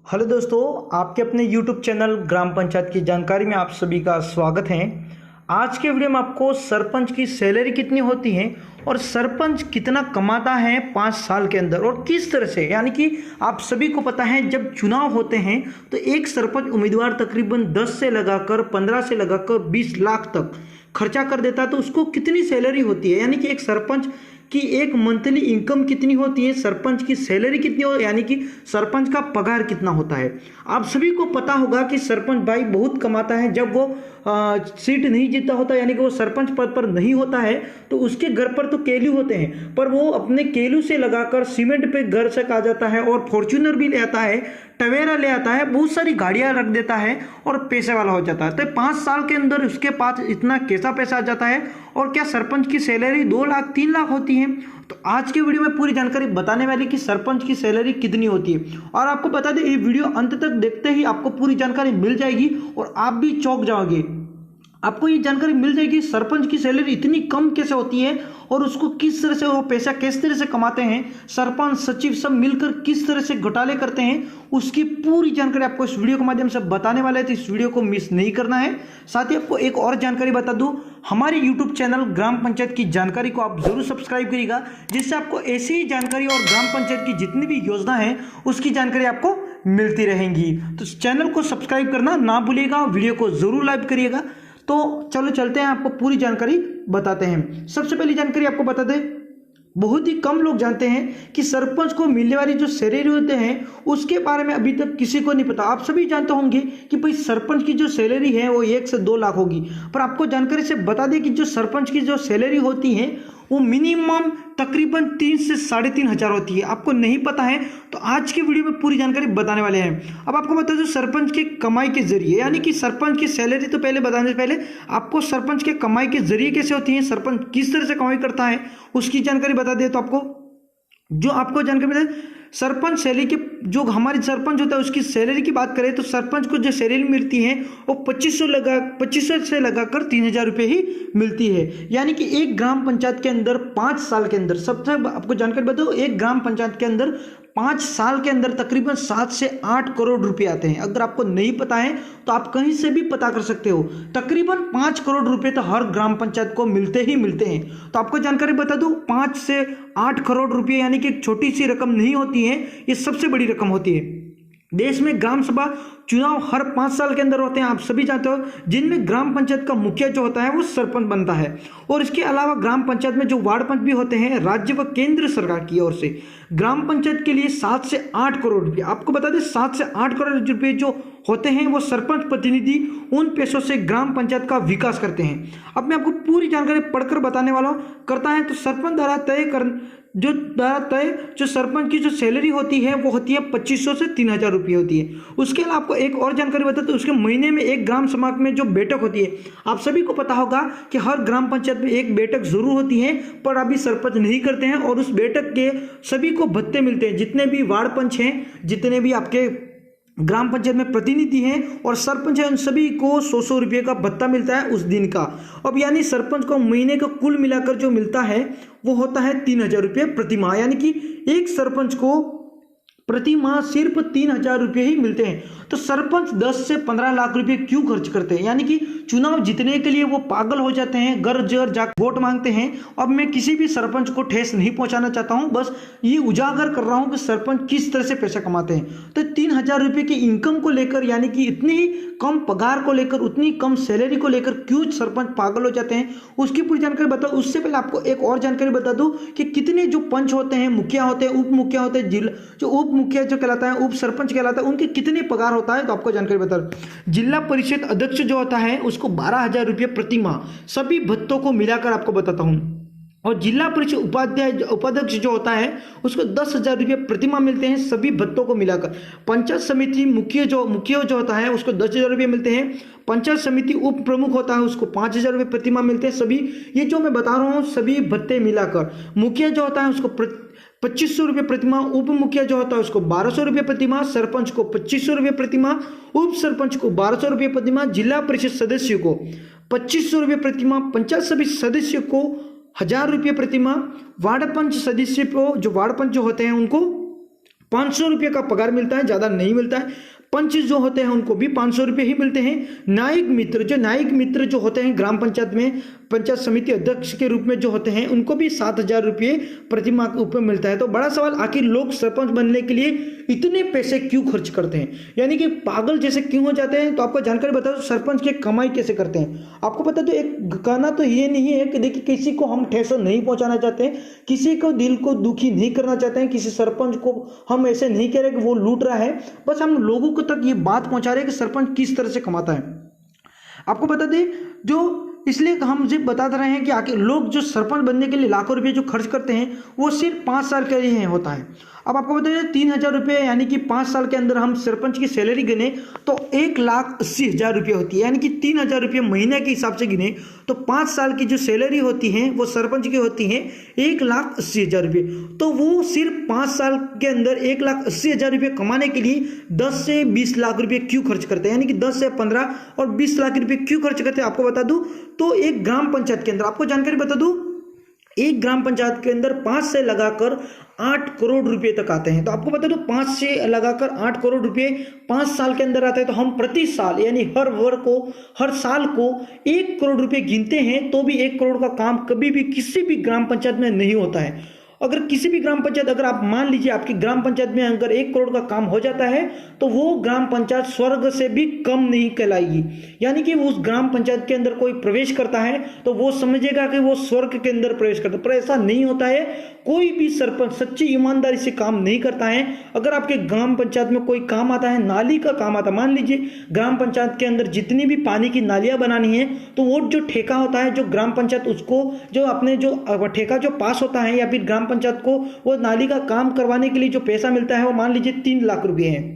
Hello दोस्तों, आपके अपने YouTube चैनल ग्राम पंचायत की जानकारी में आप सभी का स्वागत है। आज के वीडियो में आपको सरपंच की सैलरी कितनी होती है और सरपंच कितना कमाता है 5 साल के अंदर और किस तरह से, यानी कि आप सभी को पता है जब चुनाव होते हैं तो एक सरपंच उम्मीदवार तकरीबन 10 से लगाकर 15 से लगाकर 20 लाख तक खर्चा कर देता है, तो उसको कितनी सैलरी होती है, यानी कि एक सरपंच कि एक मंथली इनकम कितनी होती है, सरपंच की सैलरी कितनी हो, यानी कि सरपंच का पगार कितना होता है। आप सभी को पता होगा कि सरपंच भाई बहुत कमाता है। जब वो सीट नहीं जीतता होता, यानी कि वो सरपंच पद पर नहीं होता है, तो उसके घर पर तो केलू होते हैं, पर वो अपने केलू से लगाकर सीमेंट पे घर तक आ जाता है और फॉर्च्यूनर भी ले आता है, टवेरा ले आता है, बहुत सारी गाड़ियां रख देता है और पैसे वाला हो जाता है। तो 5 साल के अंदर उसके पास इतना कैसा पैसा आ जाता है और क्या सरपंच की सैलरी 2 लाख 3 लाख होती है। तो आज के वीडियो में पूरी जानकारी बताने वाली कि सरपंच की सैलरी कितनी होती है, और आपको बता दें ये वीडियो अंत तक देखते ही आपको पूरी जानकारी मिल जाएगी और आप भी चौंक जाओगे। आपको ये जानकारी मिल जाएगी सरपंच की सैलरी इतनी कम कैसे होती है और उसको किस तरह से वो पैसा किस तरह से कमाते हैं, सरपंच सचिव सब मिलकर किस तरह से घोटाले करते हैं, उसकी पूरी जानकारी आपको इस वीडियो के माध्यम से बताने वाले हैं। तो इस वीडियो को मिस नहीं करना है। साथ ही आपको एक और जानकारी बता दूं, हमारे यूट्यूब चैनल ग्राम पंचायत की जानकारी को आप जरूर सब्सक्राइब करिएगा, जिससे आपको ऐसी ही जानकारी और ग्राम पंचायत की जितनी भी योजना है उसकी जानकारी आपको मिलती रहेंगी। तो चैनल को सब्सक्राइब करना ना भूलिएगा, वीडियो को जरूर लाइक करिएगा। तो चलो चलते हैं, आपको पूरी जानकारी बताते हैं। सबसे पहली जानकारी आपको बता दें, बहुत ही कम लोग जानते हैं कि सरपंच को मिलने वाली जो सैलरी होते हैं उसके बारे में अभी तक किसी को नहीं पता। आप सभी जानते होंगे कि भाई सरपंच की जो सैलरी है वो 1 से 2 लाख होगी, पर आपको जानकारी से बता दें कि जो सरपंच की जो सैलरी होती है वो मिनिमम तकरीबन 3 से 3.5 हजार होती है। आपको नहीं पता है तो आज की वीडियो में पूरी जानकारी बताने वाले हैं। अब आपको बता दो सरपंच की कमाई के जरिए, यानी कि सरपंच की सैलरी तो पहले बताने से पहले आपको सरपंच के कमाई के जरिए कैसे होती है, सरपंच किस तरह से कमाई करता है उसकी जानकारी बता दे। तो आपको जानकारी बता, सरपंच सैलरी के जो हमारी सरपंच होता है उसकी सैलरी की बात करें तो सरपंच को जो सैलरी मिलती है वो 2500 से लगाकर 3000 रुपये ही मिलती है। यानी कि एक ग्राम पंचायत के अंदर 5 साल के अंदर, सबसे आपको जानकारी बताओ, एक ग्राम पंचायत के अंदर 5 साल के अंदर तकरीबन 7 से 8 करोड़ रुपए आते हैं। अगर आपको नहीं पता है तो आप कहीं से भी पता कर सकते हो, तकरीबन 5 करोड़ रुपए तो हर ग्राम पंचायत को मिलते ही मिलते हैं। तो आपको जानकारी बता दूं, 5 से 8 करोड़ रुपए यानी कि एक छोटी सी रकम नहीं होती है, ये सबसे बड़ी रकम होती है। देश में ग्राम सभा चुनाव हर 5 साल के अंदर होते हैं, आप सभी जानते हो, जिनमें ग्राम पंचायत का मुखिया जो होता है वो सरपंच बनता है। और इसके अलावा ग्राम पंचायत में जो वार्ड पंच भी होते हैं राज्य व केंद्र सरकार की ओर से ग्राम पंचायत के लिए 7 से 8 करोड़ रुपए, आपको बता दें 7 से 8 करोड़ रुपए जो होते हैं वो सरपंच प्रतिनिधि उन पैसों से ग्राम पंचायत का विकास करते हैं। अब मैं आपको पूरी जानकारी पढ़कर बताने वाला हूँ। करता है तो सरपंच द्वारा जो सरपंच की जो सैलरी होती है वो होती है 2500 से 3000 रुपये होती है। उसके अलावा आपको एक और जानकारी बता तो उसके महीने में एक ग्राम सभा में जो बैठक होती है, आप सभी को पता होगा कि हर ग्राम पंचायत में एक बैठक जरूर होती है, पर अभी सरपंच नहीं करते हैं और उस बैठक के सभी को भत्ते मिलते हैं। जितने भी वार्ड पंच हैं, जितने भी आपके ग्राम पंचायत में प्रतिनिधि हैं और सरपंच है, उन सभी को 100 रुपये का भत्ता मिलता है उस दिन का। अब यानी सरपंच को महीने का कुल मिलाकर जो मिलता है वो होता है 3000 रुपये प्रति माह, यानी कि एक सरपंच को प्रति माह सिर्फ 3000 रुपये ही मिलते हैं। तो सरपंच 10 से 15 लाख रुपए क्यों खर्च करते हैं, यानी कि चुनाव जीतने के लिए वो पागल हो जाते हैं, घर घर जाकर वोट मांगते हैं। अब मैं किसी भी सरपंच को ठेस नहीं पहुंचाना चाहता हूं, बस ये उजागर कर रहा हूं कि सरपंच किस तरह से पैसा कमाते हैं। तो 3000 रुपये की इनकम को लेकर, यानी कि इतनी ही कम पगार को लेकर, उतनी कम सैलरी को लेकर क्यों सरपंच पागल हो जाते हैं, उसकी पूरी जानकारी बताओ। उससे पहले आपको एक और जानकारी बता दूं कि कितने जो पंच होते हैं, मुखिया होते हैं, उप मुखिया होते हैं, जो उप मुखिया जो कहलाता है, उप सरपंच कहलाता है, उनके कितने पगार होता है तो आपको जानकारी बता दूं। जिला परिषद अध्यक्ष जो होता है उसको 12,000 रुपये प्रति माह सभी भत्तों को मिलाकर आपको बताता हूं। और जिला परिषद उपाध्यक्ष जो होता है उसको 10,000 रुपये प्रति माह मिलते हैं सभी भत्तों को मिलाकर। पंचायत समिति मुखिया जो होता है उसको 10,000 रुपये मिलते हैं। पंचायत समिति उप प्रमुख होता है उसको 5,000 रुपये प्रति माह मिलते हैं। सभी ये जो मैं बता रहा हूँ सभी भत्ते मिलाकर। मुखिया जो होता है उसको 2500 रुपये प्रति माह, उप मुखिया जो होता है उसको 1200 रुपये प्रति माह, सरपंच को 2500 रुपये प्रति माह, उप सरपंच को 1200 रुपये प्रति माह, जिला परिषद सदस्य को 2500 रुपये प्रति माह, पंचायत समिति सदस्य को 1000 रुपये प्रति माह, वार्ड पंच सदस्य को, जो वार्ड पंच जो होते हैं उनको 500 रुपये का पगार मिलता है, ज़्यादा नहीं मिलता है। पंच जो होते हैं उनको भी 500 रुपये ही मिलते हैं। न्यायिक मित्र जो होते हैं ग्राम पंचायत में पंचायत समिति अध्यक्ष के रूप में जो होते हैं उनको भी 7,000 रुपये प्रति माह के ऊपर मिलता है। तो बड़ा सवाल, आखिर लोग सरपंच बनने के लिए इतने पैसे क्यों खर्च करते हैं, यानी कि पागल जैसे क्यों हो जाते हैं? तो आपको जानकारी बता दो सरपंच की कमाई कैसे करते हैं। आपको पता तो एक कहना तो ये नहीं है कि देखिए किसी को हम ठेस नहीं पहुंचाना चाहते हैं, किसी को दिल को दुखी नहीं करना चाहते हैं, किसी सरपंच को हम ऐसे नहीं कह रहे कि वो लूट रहा है, बस हम लोगों को तक ये बात पहुंचा रहे हैं कि सरपंच किस तरह से कमाता है। आपको बता दें, जो इसलिए हम सिर्फ बताते रहे हैं कि आखिर लोग जो सरपंच बनने के लिए लाखों रुपए जो खर्च करते हैं वो सिर्फ 5 साल के लिए होता है। अब आपको बताइए 3,000 रुपये यानी कि 5 साल के अंदर हम सरपंच की सैलरी गिने तो 1,80,000 रुपये होती है, यानी कि 3,000 रुपये महीने के हिसाब से गिने तो 5 साल की जो सैलरी होती है वो सरपंच की होती है 1,80,000 रुपये। तो वो सिर्फ 5 साल के अंदर 1,80,000 रुपये कमाने के लिए 10 से 20 लाख रुपये क्यों खर्च करते हैं, यानी कि 10 से 15 और 20 लाख रुपये क्यों खर्च करते हैं आपको बता दूं। तो एक ग्राम पंचायत के अंदर आपको जानकारी बता दूं, एक ग्राम पंचायत के अंदर 5 से लगाकर 8 करोड़ रुपए तक आते हैं। तो आपको बता दो 5 से लगाकर 8 करोड़ रुपए 5 साल के अंदर आते हैं। तो हम प्रति साल यानी हर साल को 1 करोड़ रुपए गिनते हैं तो भी 1 करोड़ का काम कभी भी किसी भी ग्राम पंचायत में नहीं होता है। अगर किसी भी ग्राम पंचायत, अगर आप मान लीजिए आपकी ग्राम पंचायत में अगर 1 करोड़ का काम हो जाता है तो वो ग्राम पंचायत स्वर्ग से भी कम नहीं कहलाएगी, यानी कि उस ग्राम पंचायत के अंदर कोई प्रवेश करता है तो वो समझेगा कि वो स्वर्ग के अंदर प्रवेश करता है, पर ऐसा नहीं होता है। कोई भी सरपंच सच्ची ईमानदारी से काम नहीं करता है। अगर आपके ग्राम पंचायत में कोई काम आता है, नाली का काम आता है, मान लीजिए ग्राम पंचायत के अंदर जितनी भी पानी की नालियां बनानी है तो वो जो ठेका होता है, जो ग्राम पंचायत उसको जो अपने जो ठेका जो पास होता है या फिर ग्राम पंचायत को वो नाली का काम करवाने के लिए जो पैसा मिलता है वो मान लीजिए 3 लाख रुपए है।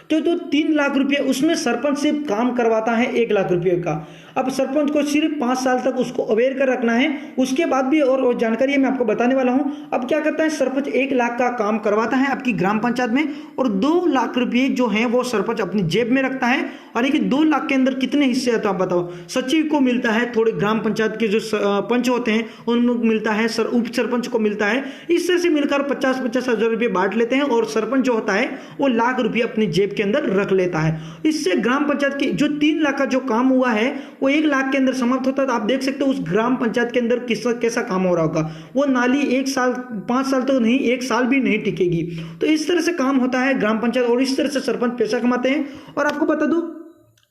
तो 3 लाख रुपए उसमें सरपंच सिर्फ काम करवाता है 1 लाख रुपए का। अब सरपंच को सिर्फ 5 साल तक उसको अवेयर कर रखना है, उसके बाद भी और जानकारी मैं आपको बताने वाला हूं। अब क्या करता है सरपंच 1 लाख का काम करवाता है आपकी ग्राम पंचायत में और 2 लाख रुपए जो है वो सरपंच अपनी जेब में रखता है। और ये 2 लाख के अंदर कितने हिस्से आते हैं आप बताओ। सचिव को मिलता है, थोड़े ग्राम पंचायत के जो पंच होते हैं उनको मिलता है, उप सरपंच को मिलता है, इस तरह से मिलकर 50-50 हजार रुपये बांट लेते हैं और सरपंच जो होता है वो लाख रुपये अपनी जेब के अंदर रख लेता है। इससे ग्राम पंचायत की जो 3 लाख का जो काम हुआ है वो 1 लाख के अंदर समाप्त होता है। तो आप देख सकते हो उस ग्राम पंचायत के अंदर कैसा काम हो रहा होगा। वो नाली 1 साल 5 साल तो नहीं, 1 साल भी नहीं टिकेगी। तो इस तरह से काम होता है ग्राम पंचायत और इस तरह से सरपंच पैसा कमाते हैं। और आपको बता दूं,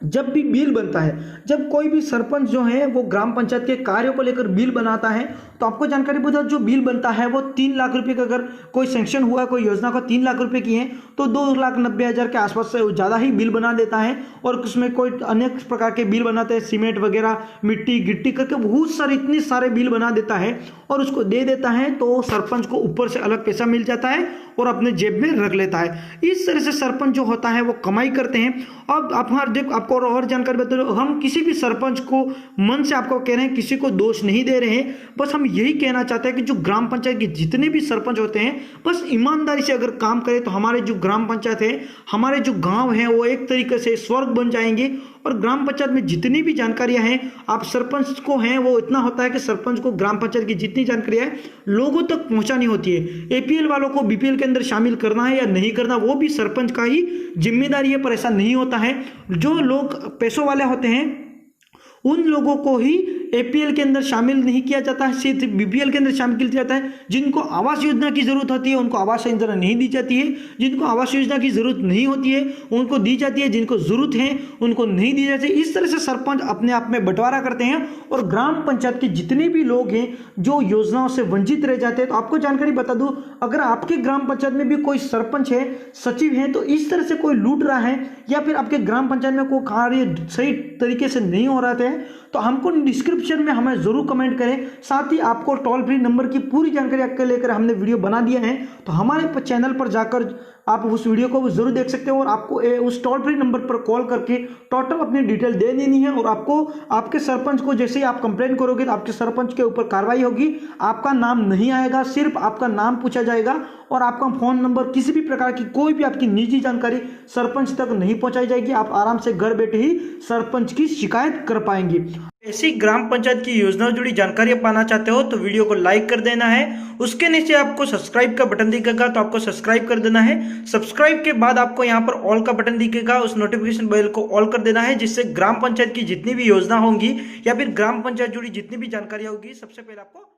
जब भी बिल बनता है, जब कोई भी सरपंच जो है वो ग्राम पंचायत के कार्यों को लेकर बिल बनाता है तो आपको जानकारी बता, जो बिल बनता है वो 3 लाख रुपए का, अगर कोई सैंक्शन हुआ कोई योजना को 3 लाख रुपए की है तो 2,90,000 के आसपास से ज़्यादा ही बिल बना देता है। और उसमें कोई अनेक प्रकार के बिल बनाते हैं, सीमेंट वगैरह, मिट्टी गिट्टी करके बहुत सारे इतने सारे बिल बना देता है और उसको दे देता है। तो सरपंच को ऊपर से अलग पैसा मिल जाता है और अपने जेब में रख लेता है। इस तरह से सरपंच जो होता है वो कमाई करते हैं। अब आप आपको और जानकारी बता दो, हम किसी भी सरपंच को मन से आपको कह रहे हैं, किसी को दोष नहीं दे रहे हैं, बस हम यही कहना चाहते हैं कि जो ग्राम पंचायत के जितने भी सरपंच होते हैं बस ईमानदारी से अगर काम करें तो हमारे जो ग्राम पंचायत है, हमारे जो गांव है वो एक तरीके से स्वर्ग बन जाएंगे। और ग्राम पंचायत में जितनी भी जानकारियां हैं आप सरपंच को हैं, वो इतना होता है कि सरपंच को ग्राम पंचायत की जितनी जानकारियां हैं लोगों तक पहुंचानी होती है। एपीएल वालों को बीपीएल के अंदर शामिल करना है या नहीं करना वो भी सरपंच का ही जिम्मेदारी है, पर ऐसा नहीं होता है। जो लोग पैसों वाले होते हैं उन लोगों को ही एपीएल के अंदर शामिल नहीं किया जाता है, सिर्फ बीपीएल के अंदर शामिल किया जाता है। जिनको आवास योजना की जरूरत होती है उनको आवास योजना नहीं दी जाती है, जिनको आवास योजना की जरूरत नहीं होती है उनको दी जाती है, जिनको जरूरत है उनको नहीं दी जाती है। इस तरह से सरपंच अपने आप में बंटवारा करते हैं और ग्राम पंचायत के जितने भी लोग हैं जो योजनाओं से वंचित रह जाते हैं। तो आपको जानकारी बता दूं, अगर आपके ग्राम पंचायत में भी कोई सरपंच है, सचिव है, तो इस तरह से कोई लूट रहा है या फिर आपके ग्राम पंचायत में कोई कार्य सही तरीके से नहीं हो रहा है तो हमको डिस्क्रिप्शन में हमें जरूर कमेंट करें। साथ ही आपको टोल फ्री नंबर की पूरी जानकारी आपके लेकर हमने वीडियो बना दिया है, तो हमारे चैनल पर जाकर आप उस वीडियो को जरूर देख सकते हो और आपको उस टोल फ्री नंबर पर कॉल करके टोटल अपनी डिटेल दे देनी है। और आपको आपके सरपंच को जैसे ही आप कंप्लेंट करोगे तो आपके सरपंच के ऊपर कार्रवाई होगी। आपका नाम नहीं आएगा, सिर्फ आपका नाम पूछा जाएगा और आपका फ़ोन नंबर, किसी भी प्रकार की कोई भी आपकी निजी जानकारी सरपंच तक नहीं पहुंचाई जाएगी। आप आराम से घर बैठे ही सरपंच की शिकायत कर पाएंगे। ऐसी ग्राम पंचायत की योजनाओं जुड़ी जानकारी पाना चाहते हो तो वीडियो को लाइक कर देना है। उसके नीचे आपको सब्सक्राइब का बटन दिखेगा तो आपको सब्सक्राइब कर देना है। सब्सक्राइब के बाद आपको यहाँ पर ऑल का बटन दिखेगा, उस नोटिफिकेशन बेल को ऑल कर देना है, जिससे ग्राम पंचायत की जितनी भी योजना होंगी या फिर ग्राम पंचायत जुड़ी जितनी भी जानकारी होगी सबसे पहले आपको